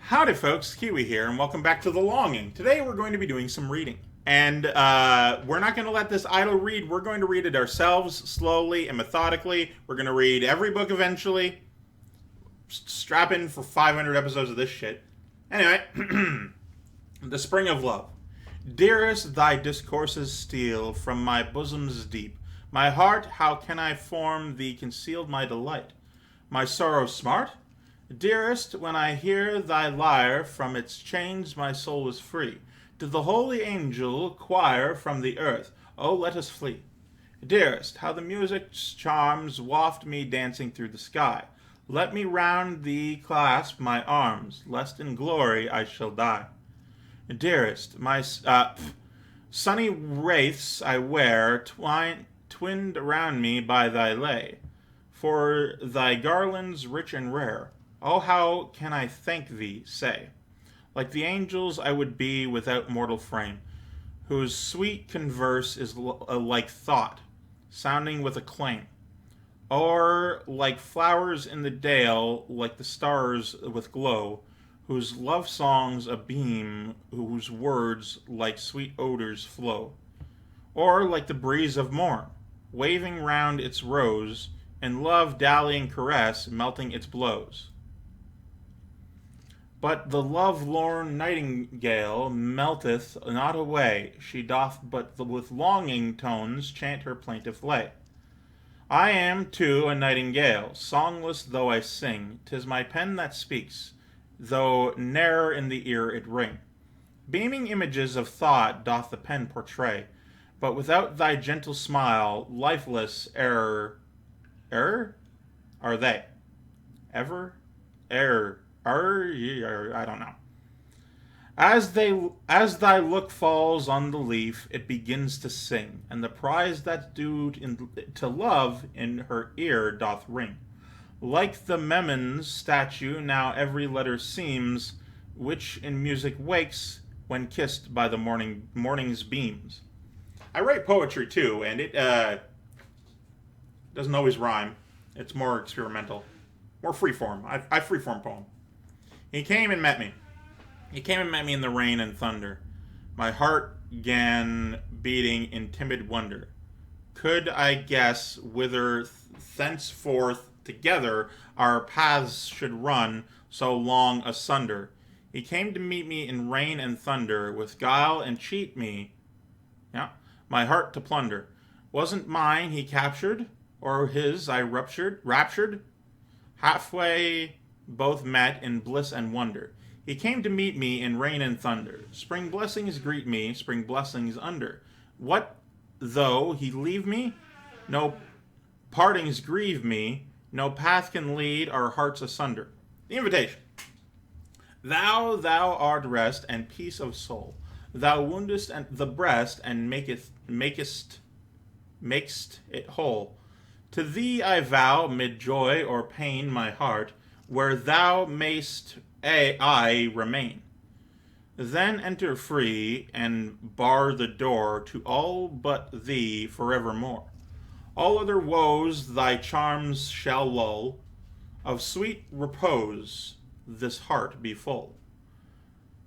Howdy folks, Keywii here, and welcome back to The Longing. Today we're going to be doing some reading. And we're not going to let this idle read. We're going to read it ourselves, slowly and methodically. We're going to read every book eventually. Strap in for 500 episodes of this shit. Anyway, The Spring of Love. Dearest, thy discourses steal from my bosom's deep. My heart, how can I form thee concealed my delight? My sorrow smart? Dearest, when I hear thy lyre, from its chains my soul is free. To the holy angel choir from the earth, oh, let us flee. Dearest, how the music's charms waft me dancing through the sky. Let me round thee clasp my arms, lest in glory I shall die. Dearest, my sunny wraiths I wear, twinned around me by thy lay, for thy garlands rich and rare. Oh, how can I thank thee, say? Like the angels I would be without mortal frame, whose sweet converse is like thought, sounding with acclaim. Or like flowers in the dale, like the stars with glow, whose love songs a beam, whose words like sweet odors flow. Or like the breeze of morn, waving round its rose, and love dallying caress, melting its blows. But the love-lorn nightingale melteth not away, she doth but with longing tones chant her plaintive lay. I am, too, a nightingale, songless though I sing, 'tis my pen that speaks, though ne'er in the ear it ring. Beaming images of thought doth the pen portray, but without thy gentle smile, lifeless are they? Ever? I don't know. As thy look falls on the leaf, it begins to sing, and the prize that's due to love in her ear doth ring. Like the Memnon's statue, now every letter seems, which in music wakes when kissed by the morning's beams. I write poetry too, and it doesn't always rhyme. It's more experimental, more freeform. I freeform poem. He came and met me. He came and met me in the rain and thunder. My heart 'gan beating in timid wonder. Could I guess whither thenceforth together our paths should run so long asunder? He came to meet me in rain and thunder, with guile and cheat me, my heart to plunder. Wasn't mine he captured, or his I raptured? Halfway both met in bliss and wonder. He came to meet me in rain and thunder. Spring blessings greet me, spring blessings under. What though he leave me? No partings grieve me, no path can lead our hearts asunder. The invitation. Thou art rest and peace of soul. Thou woundest the breast and makest it whole. To thee I vow, mid joy or pain my heart, where thou mayst I remain. Then enter free, and bar the door to all but thee forevermore. All other woes thy charms shall lull, of sweet repose this heart be full.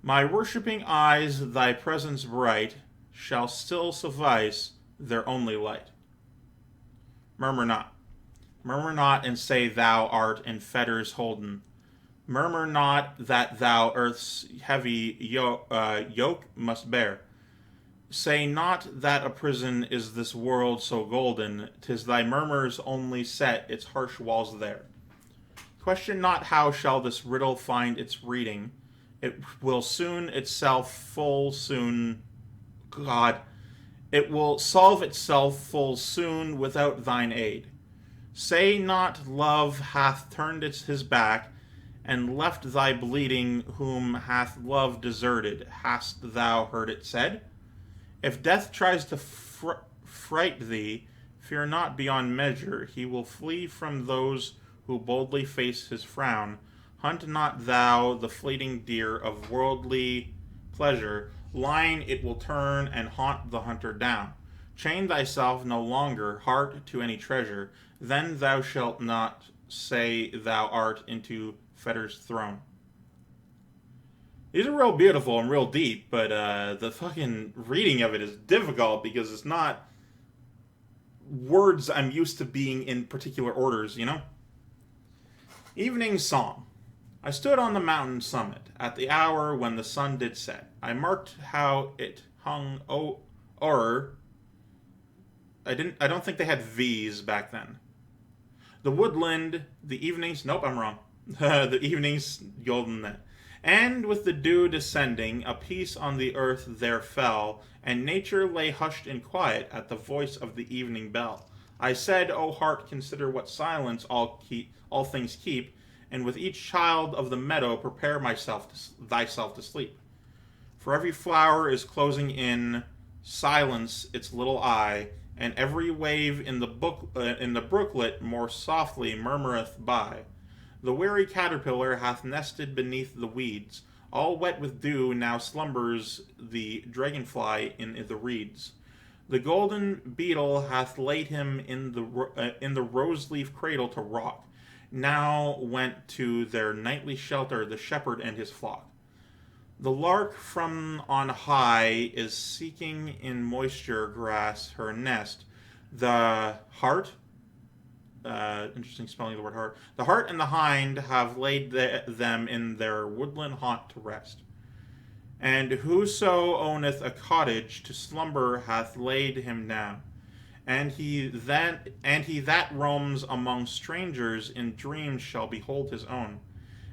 My worshipping eyes thy presence bright shall still suffice their only light. Murmur not. Murmur not and say thou art in fetters holden. Murmur not that thou earth's heavy yoke must bear. Say not that a prison is this world so golden, 'tis thy murmurs only set its harsh walls there. Question not how shall this riddle find its reading. It will soon itself full soon. God, it will solve itself full soon without thine aid. Say not love hath turned his back, and left thy bleeding, whom hath love deserted. Hast thou heard it said? If death tries to fright thee, fear not beyond measure. He will flee from those who boldly face his frown. Hunt not thou the fleeting deer of worldly pleasure. Lying it will turn and haunt the hunter down. Chain thyself no longer, heart, to any treasure. Then thou shalt not say thou art into fetters thrown. These are real beautiful and real deep, but the fucking reading of it is difficult because it's not words I'm used to being in particular orders, you know? Evening Song. I stood on the mountain summit at the hour when the sun did set. I marked how it hung o'er. I don't think they had V's back then. The woodland, the evenings. Nope, I'm wrong. The evenings golden net. And with the dew descending, a peace on the earth there fell, and nature lay hushed in quiet at the voice of the evening bell. I said, O heart, consider what silence all things keep, and with each child of the meadow prepare thyself to sleep. For every flower is closing in silence its little eye, and every wave in the brooklet more softly murmureth by. The weary caterpillar hath nested beneath the weeds. All wet with dew now slumbers the dragonfly in the reeds. The golden beetle hath laid him in the rose-leaf cradle to rock. Now went to their nightly shelter the shepherd and his flock. The lark from on high is seeking in moisture grass her nest. The hart, interesting spelling of the word heart. The hart and the hind have laid them in their woodland haunt to rest. And whoso owneth a cottage to slumber hath laid him down. And he that roams among strangers in dreams shall behold his own.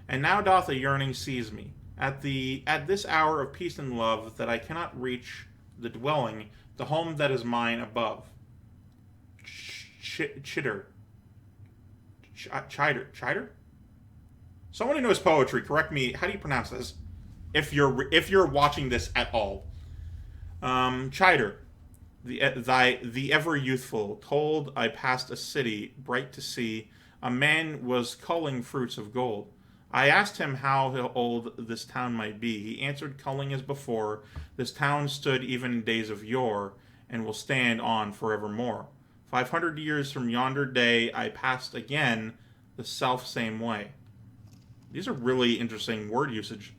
And now doth a yearning seize me at this hour of peace and love, that I cannot reach the dwelling, the home that is mine above. Chitter. Someone who knows poetry, correct me. How do you pronounce this? If you're watching this at all. Chider. The ever youthful, told I passed a city, bright to see, a man was culling fruits of gold. I asked him how old this town might be. He answered, culling as before, this town stood even in days of yore, and will stand on forevermore. 500 years from yonder day, I passed again the self-same way. These are really interesting word usage.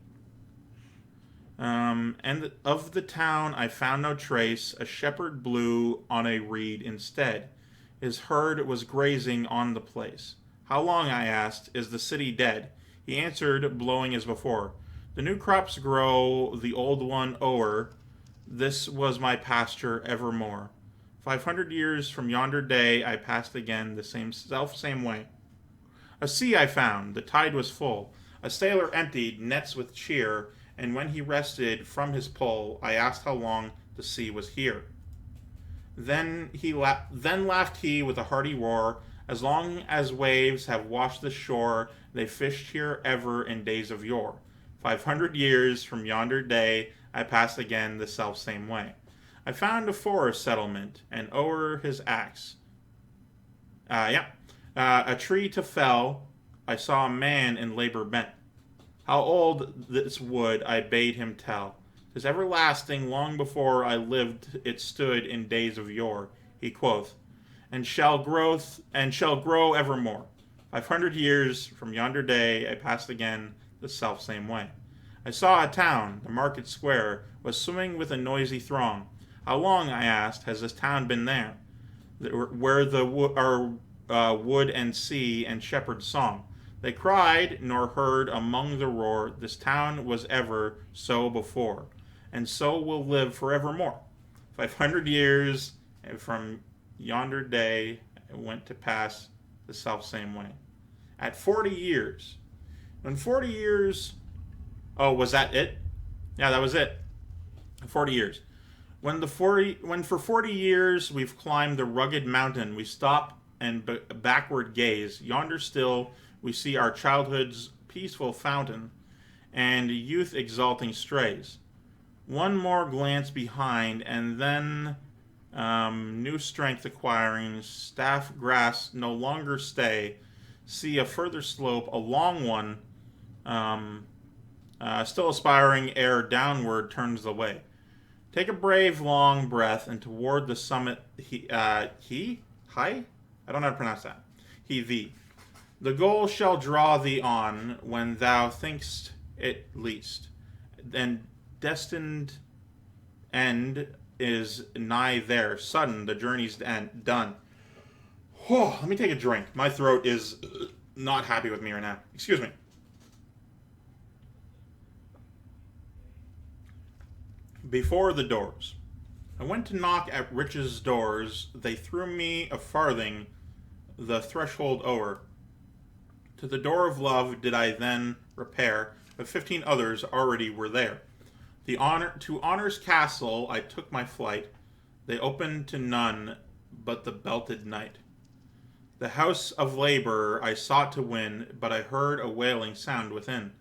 And of the town I found no trace. A shepherd blew on a reed instead. His herd was grazing on the place. How long, I asked, is the city dead? He answered, blowing as before. The new crops grow, the old one o'er. This was my pasture evermore. 500 years from yonder day I passed again the same way. A sea I found, the tide was full. A sailor emptied nets with cheer, and when he rested from his pull, I asked how long the sea was here. Then laughed he with a hearty roar. As long as waves have washed the shore, they fished here ever in days of yore. 500 years from yonder day, I passed again the self-same way. I found a forest settlement, and o'er his axe, a tree to fell, I saw a man in labor bent. How old this wood I bade him tell. 'Tis everlasting, long before I lived it stood in days of yore, he quoth, and shall grow evermore. 500 years from yonder day I passed again the self-same way. I saw a town, the market square, was swimming with a noisy throng. How long, I asked, has this town been there? Where the wood and sea and shepherd's song. They cried, nor heard among the roar, this town was ever so before, and so will live forevermore. 500 years from yonder day went to pass the self-same way. At 40 years. When 40 years... Oh, was that it? Yeah, that was it. 40 years. When for 40 years we've climbed the rugged mountain, we stop and backward gaze. Yonder still we see our childhood's peaceful fountain, and youth exalting strays. One more glance behind, and then new strength acquiring, staff grass no longer stay. See a further slope, a long one, still aspiring ere downward turns the way. Take a brave long breath, and toward the summit I don't know how to pronounce that. Thee. The goal shall draw thee on when thou thinkst it least. and destined end is nigh there. Sudden, the journey's done. Oh, let me take a drink. My throat is not happy with me right now. Excuse me. Before the doors. I went to knock at riches' doors. They threw me a farthing, the threshold o'er. To the door of love did I then repair, but 15 others already were there. To honor's castle I took my flight. They opened to none but the belted knight. The house of labor I sought to win, but I heard a wailing sound within.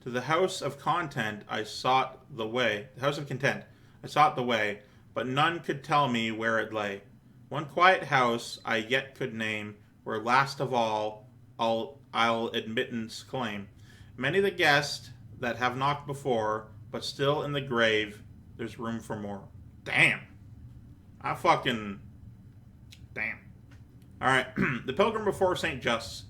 To the house of content I sought the way. The house of content I sought the way, but none could tell me where it lay. One quiet house I yet could name, where last of all I'll admittance claim. Many the guests that have knocked before, but still in the grave there's room for more. Damn. Damn. Alright, The Pilgrim Before St. Just.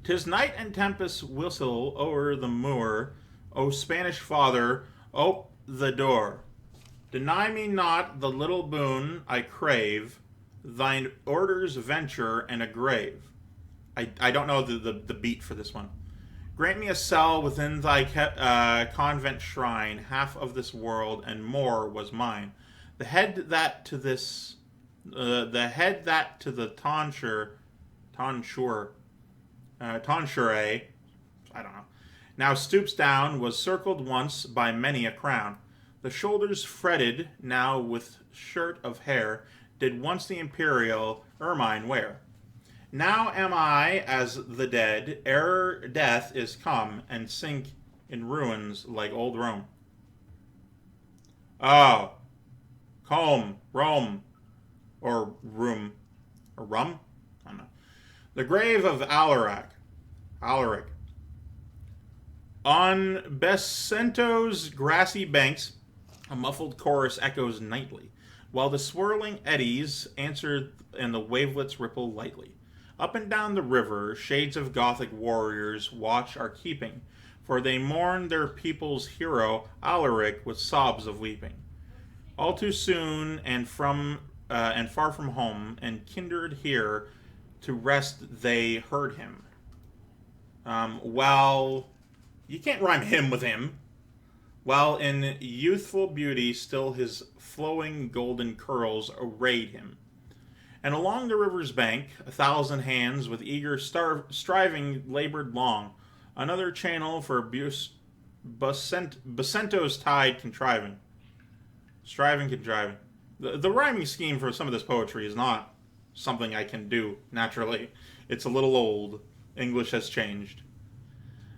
'Tis night and tempest whistle o'er the moor. O Spanish father, ope the door. Deny me not the little boon I crave, thine orders venture and a grave. I don't know the beat for this one. Grant me a cell within thy convent shrine. Half of this world and more was mine. The head that to the tonsure, I don't know, now stoops down, was circled once by many a crown. The shoulders fretted, now with shirt of hair, did once the imperial ermine wear. Now am I as the dead, ere death is come, and sink in ruins like old Rome. Oh, comb, Rome, or room, or rum? I don't know. The grave of Alaric. On Besento's grassy banks, a muffled chorus echoes nightly, while the swirling eddies answer and the wavelets ripple lightly. Up and down the river, shades of Gothic warriors watch are keeping, for they mourn their people's hero, Alaric, with sobs of weeping. All too soon and far from home, and kindred here to rest they heard him. Well, you can't rhyme him with him. While in youthful beauty still his flowing golden curls arrayed him. And along the river's bank, 1,000 hands with eager striving labored long, another channel for Besento's tide contriving. The rhyming scheme for some of this poetry is not something I can do naturally. It's a little old. English has changed.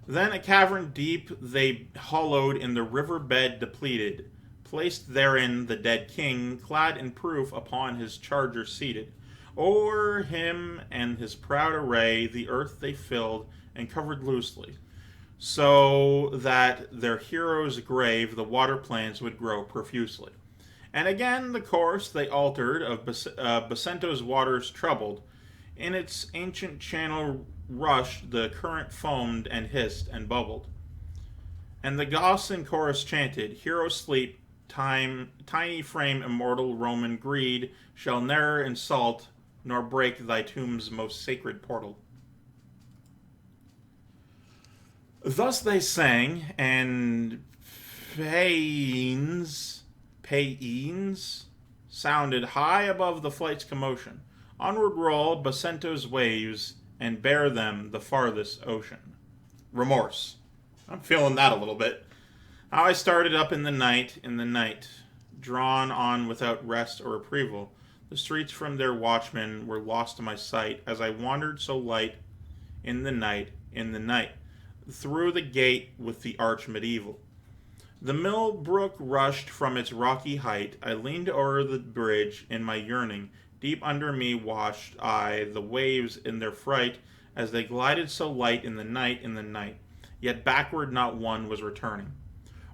Then a cavern deep they hollowed in the river bed depleted, placed therein the dead king, clad in proof upon his charger seated. O'er him and his proud array the earth they filled and covered loosely, so that their hero's grave the water plants would grow profusely. And again the course they altered of Besento's waters troubled. In its ancient channel rushed, the current foamed and hissed and bubbled. And the Goths in chorus chanted, hero sleep, tiny frame immortal Roman greed shall ne'er insult nor break thy tomb's most sacred portal. Thus they sang, and paeans sounded high above the flight's commotion. Onward roll Besento's waves, and bear them the farthest ocean. Remorse. I'm feeling that a little bit. How I started up in the night, drawn on without rest or reprieval. The streets from their watchmen were lost to my sight, as I wandered so light in the night, through the gate with the arch medieval. The mill brook rushed from its rocky height. I leaned o'er the bridge in my yearning. Deep under me watched I the waves in their fright, as they glided so light in the night, yet backward not one was returning.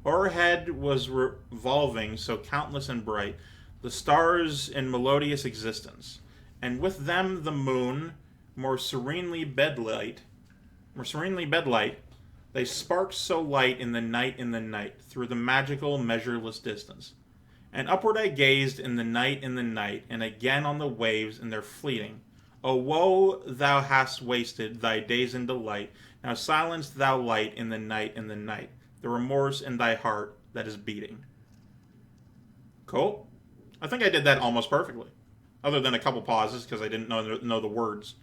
O'erhead was revolving so countless and bright, the stars in melodious existence, and with them the moon, more serenely bedlight, They spark so light in the night, through the magical, measureless distance. And upward I gazed in the night, and again on the waves in their fleeting. O woe, thou hast wasted thy days in delight. Now silence thou light in the night, the remorse in thy heart that is beating. Cool. I think I did that almost perfectly. Other than a couple pauses because I didn't know the words.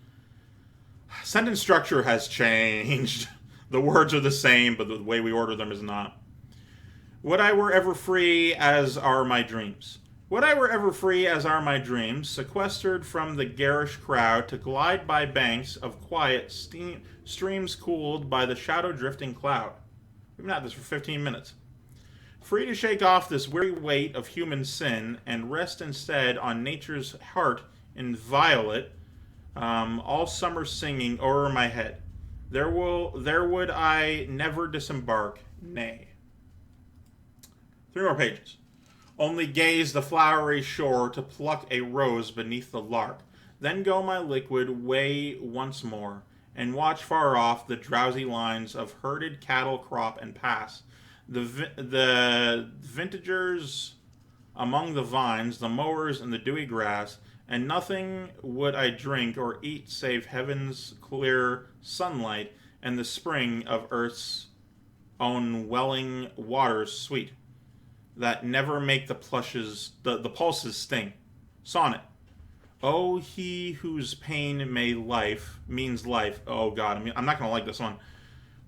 Sentence structure has changed. The words are the same, but the way we order them is not. Would I were ever free as are my dreams. Would I were ever free as are my dreams, sequestered from the garish crowd to glide by banks of quiet streams cooled by the shadow-drifting cloud. We've been at this for 15 minutes. Free to shake off this weary weight of human sin and rest instead on nature's heart in violet, all summer singing o'er my head. There would I never disembark, nay. 3 more pages. Only gaze the flowery shore to pluck a rose beneath the lark. Then go my liquid way once more, and watch far off the drowsy lines of herded cattle crop and pass. The vintagers among the vines, the mowers in the dewy grass, and nothing would I drink or eat save heaven's clear sunlight and the spring of earth's own welling waters sweet, that never make the pulses sting. Sonnet. Oh, he whose pain means life. Oh God, I'm not gonna like this one.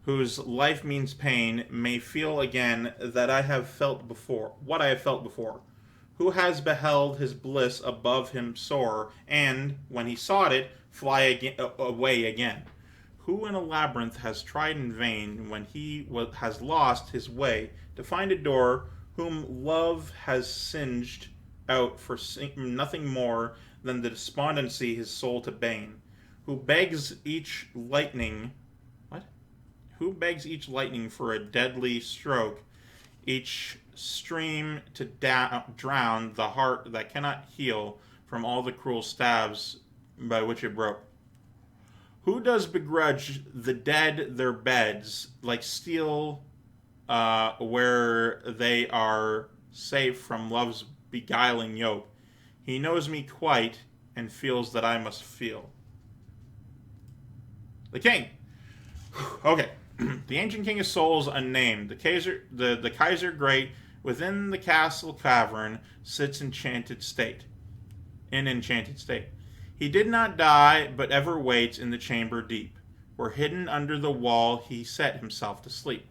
Whose life means pain may feel again that I have felt before. What I have felt before. Who has beheld his bliss above him soar, and when he sought it, fly away again? Who in a labyrinth has tried in vain when he has lost his way to find a door? Whom love has singed out for nothing more than the despondency his soul to bane, who begs each lightning for a deadly stroke, each stream to drown the heart that cannot heal from all the cruel stabs by which it broke. Who does begrudge the dead their beds, like steel, where they are safe from love's beguiling yoke? He knows me quite and feels that I must feel. The king. Okay. The ancient king of souls unnamed, the Kaiser great, within the castle cavern sits in enchanted state. He did not die, but ever waits in the chamber deep, where hidden under the wall he set himself to sleep.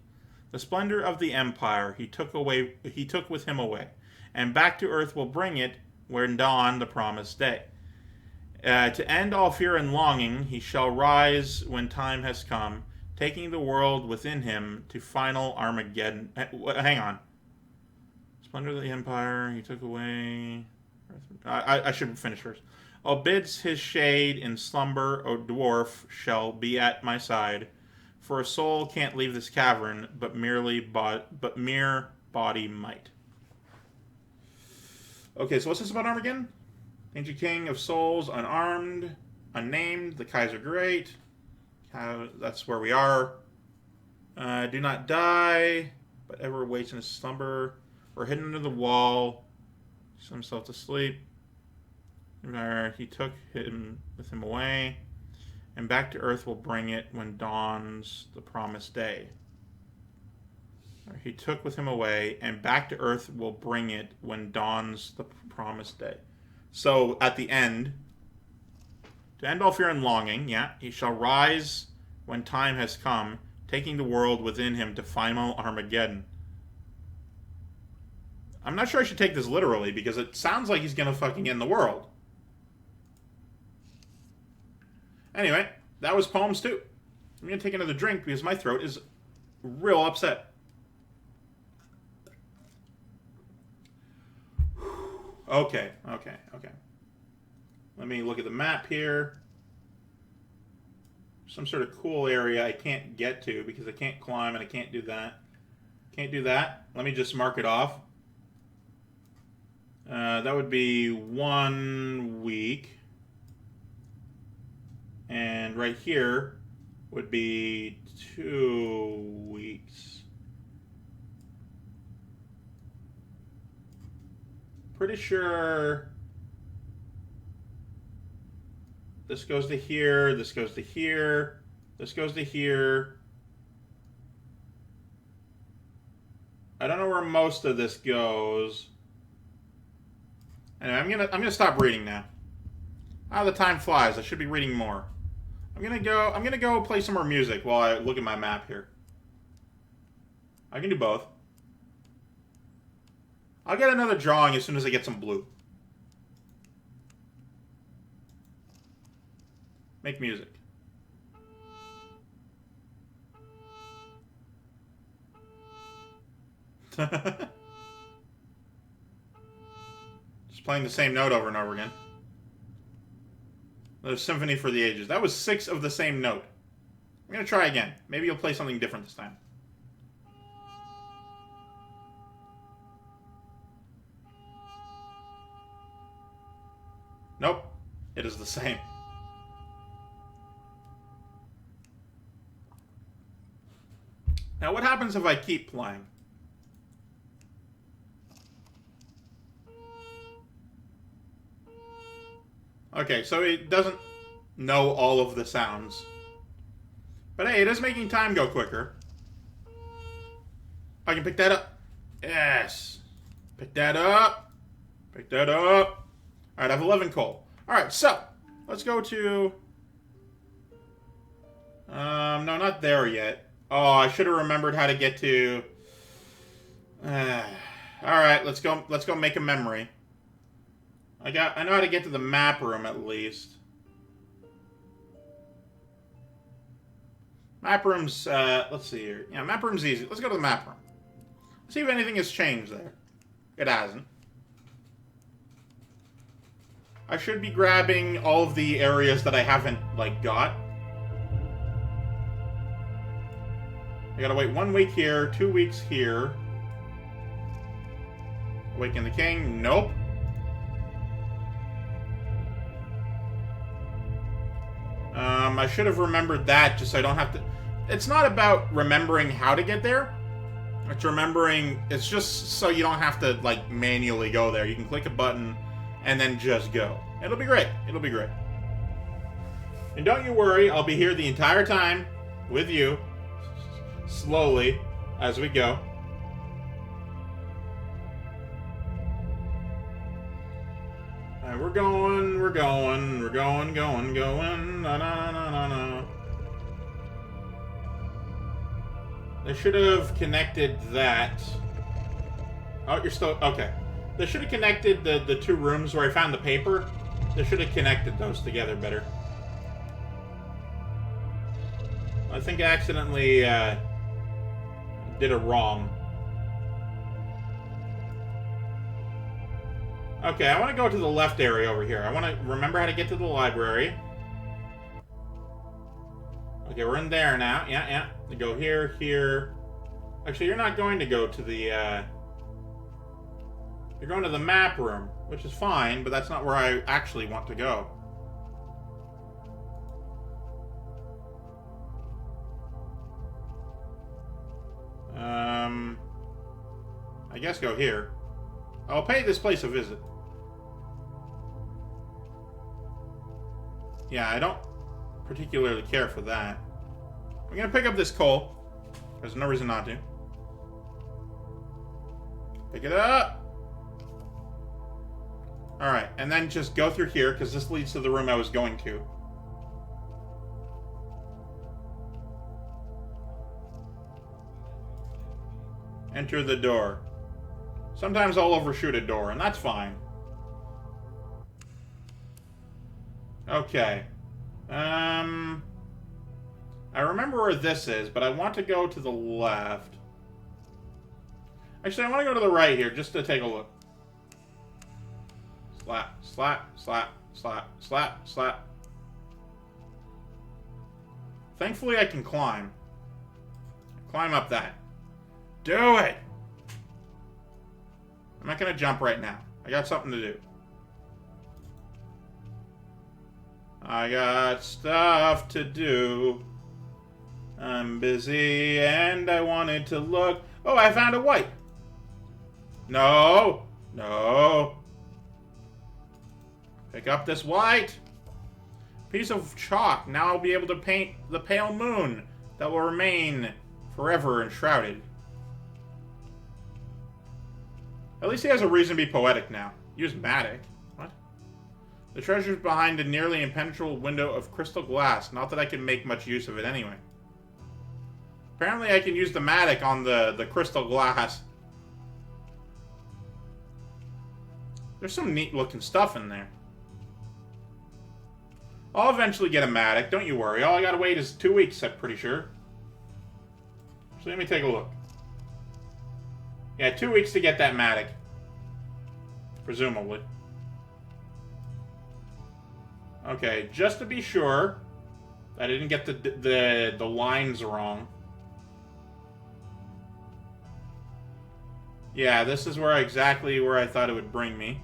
The splendor of the empire he took with him away, and back to earth will bring it when dawn the promised day. To end all fear and longing, he shall rise when time has come, taking the world within him to final Armageddon. Hang on. Splendor of the empire he took away. I should finish first. Oh, bids his shade in slumber, O dwarf, shall be at my side. For a soul can't leave this cavern, but mere body might. Okay, so what's this about Armageddon? Ancient king of souls, unarmed, unnamed, the Kaiser great. That's where we are. Do not die, but ever waits in his slumber, or hidden under the wall, sent himself to sleep. He took him with him away, and back to earth will bring it when dawns the promised day. He took with him away, and back to earth will bring it when dawns the promised day. So at the end, to end all fear and longing, he shall rise when time has come, taking the world within him to final Armageddon. I'm not sure I should take this literally, because it sounds like he's gonna fucking end the world. Anyway, that was Poems 2. I'm gonna take another drink because my throat is real upset. Okay. Let me look at the map here. Some sort of cool area I can't get to because I can't climb and I can't do that. Let me just mark it off. That would be 1 week. And right here would be 2 weeks. Pretty sure this goes to here, this goes to here, this goes to here. I don't know where most of this goes. Anyway, I'm gonna stop reading now. Ah, the time flies. I should be reading more. I'm gonna go play some more music while I look at my map here. I can do both. I'll get another drawing as soon as I get some blue. Make music. Just playing the same note over and over again. The Symphony for the Ages. That was 6 of the same note. I'm going to try again. Maybe you'll play something different this time. Nope. It is the same. Now, what happens if I keep playing? Okay, so it doesn't know all of the sounds. But hey, it is making time go quicker. I can pick that up. Yes. Pick that up. Pick that up. Alright, I have 11 coal. Alright, so, let's go to... no, not there yet. Oh, I should have remembered how to get to... Alright, let's go make a memory. I know how to get to the map room at least. Map room's, let's see here. Yeah, map room's easy. Let's go to the map room. See if anything has changed there. It hasn't. I should be grabbing all of the areas that I haven't, like, got. I gotta wait 1 week here, 2 weeks here. Awaken the King. Nope. I should have remembered that just so I don't have to... It's not about remembering how to get there. It's remembering... It's just so you don't have to, like, manually go there. You can click a button and then just go. It'll be great. It'll be great. And don't you worry, I'll be here the entire time with you. Slowly, as we go. We're going, going. Na, na, na, na, na. They should have connected that. Oh, you're still... Okay. They should have connected the 2 rooms where I found the paper. They should have connected those together better. I think I accidentally did it wrong. Okay, I want to go to the left area over here. I want to remember how to get to the library. Okay, we're in there now. Yeah. We go here, here. Actually, you're not going to go to the, You're going to the map room, which is fine, but that's not where I actually want to go. I guess go here. I'll pay this place a visit. Yeah, I don't particularly care for that. I'm gonna pick up this coal. There's no reason not to. Pick it up! Alright, and then just go through here, because this leads to the room I was going to. Enter the door. Sometimes I'll overshoot a door, and that's fine. Okay. I remember where this is, but I want to go to the left. Actually, I want to go to the right here, just to take a look. Slap, slap, slap, slap, slap, slap. Thankfully, I can climb. Climb up that. Do it! I'm not going to jump right now. I got something to do. I got stuff to do. I'm busy and I wanted to look. Oh, I found a white. No. No. Pick up this white. Piece of chalk. Now I'll be able to paint the pale moon that will remain forever enshrouded. At least he has a reason to be poetic now. Use Matic. What? The treasure's behind a nearly impenetrable window of crystal glass. Not that I can make much use of it anyway. Apparently I can use the Matic on the crystal glass. There's some neat looking stuff in there. I'll eventually get a Matic, don't you worry. All I gotta wait is 2 weeks, I'm pretty sure. So let me take a look. Yeah, 2 weeks to get that Matic. Presumably. Okay, just to be sure I didn't get the lines wrong. Yeah, this is exactly where I thought it would bring me.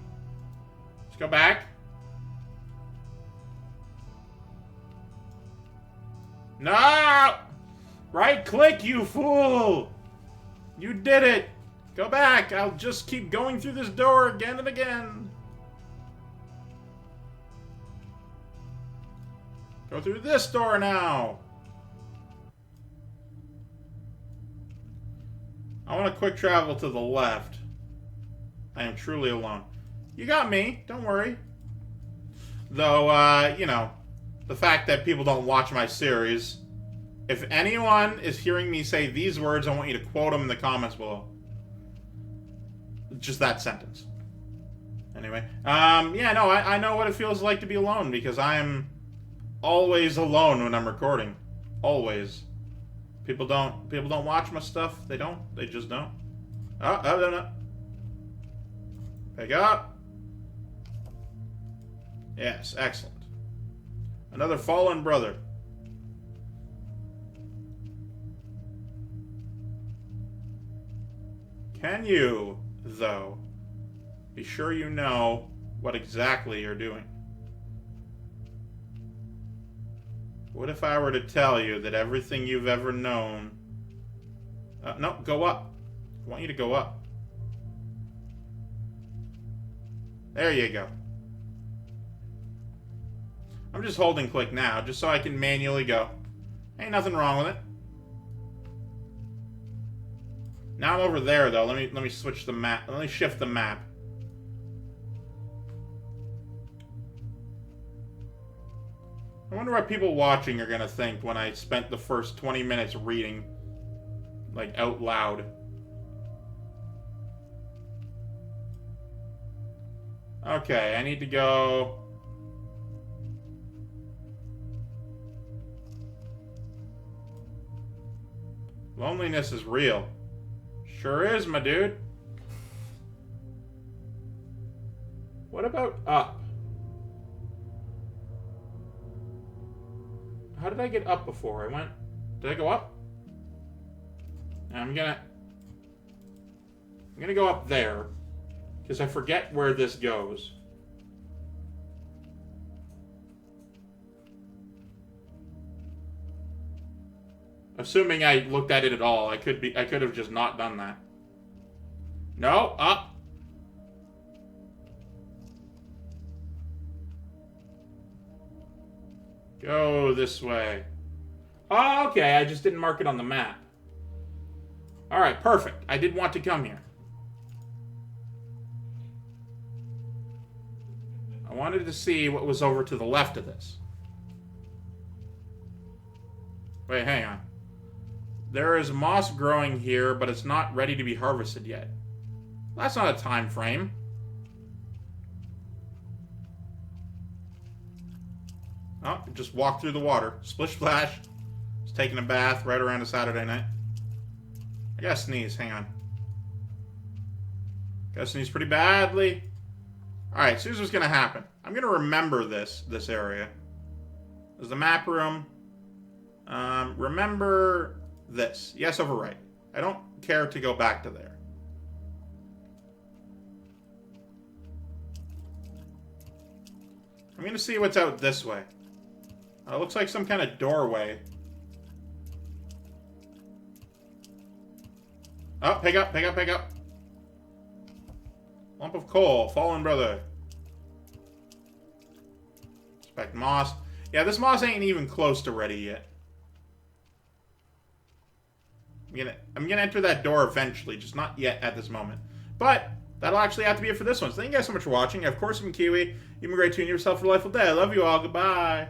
Let's go back. No! Right click, you fool! You did it! Go back! I'll just keep going through this door again and again. Go through this door now! I want to quick travel to the left. I am truly alone. You got me, don't worry. Though, you know, the fact that people don't watch my series. If anyone is hearing me say these words, I want you to quote them in the comments below. Just that sentence. Anyway, yeah, no, I know what it feels like to be alone because I am always alone when I'm recording. Always. People don't watch my stuff. They don't. They just don't. Oh, no. Pick up. Yes, excellent. Another fallen brother. Can you, though, be sure you know what exactly you're doing? What if I were to tell you that everything you've ever known... no, go up. I want you to go up. There you go. I'm just holding click now, just so I can manually go. Ain't nothing wrong with it. Now I'm over there, though. Let me switch the map. Let me shift the map. I wonder what people watching are gonna think when I spent the first 20 minutes reading, like, out loud. Okay, I need to go... Loneliness is real. Sure is, my dude. What about up? How did I get up before? Did I go up? I'm gonna go up there, because I forget where this goes. Assuming I looked at it at all, I could have just not done that. No, up. Go this way. Oh, okay, I just didn't mark it on the map. Alright, perfect. I did want to come here. I wanted to see what was over to the left of this. Wait, hang on. There is moss growing here, but it's not ready to be harvested yet. That's not a time frame. Oh, just walk through the water. Splish splash. Just taking a bath right around a Saturday night. I gotta sneeze, hang on. Gotta sneeze pretty badly. Alright, so here's what's gonna happen. I'm gonna remember this area. There's the map room. Remember this. Yes, overwrite. I don't care to go back to there. I'm gonna see what's out this way. It looks like some kind of doorway. Oh, pick up, pick up, pick up. Lump of coal. Fallen brother. Expect moss. Yeah, this moss ain't even close to ready yet. I'm gonna enter that door eventually, just not yet at this moment. But that'll actually have to be it for this one. So thank you guys so much for watching. Of course, I'm Keywii. You've been great. Tune yourself for a delightful day. I love you all. Goodbye.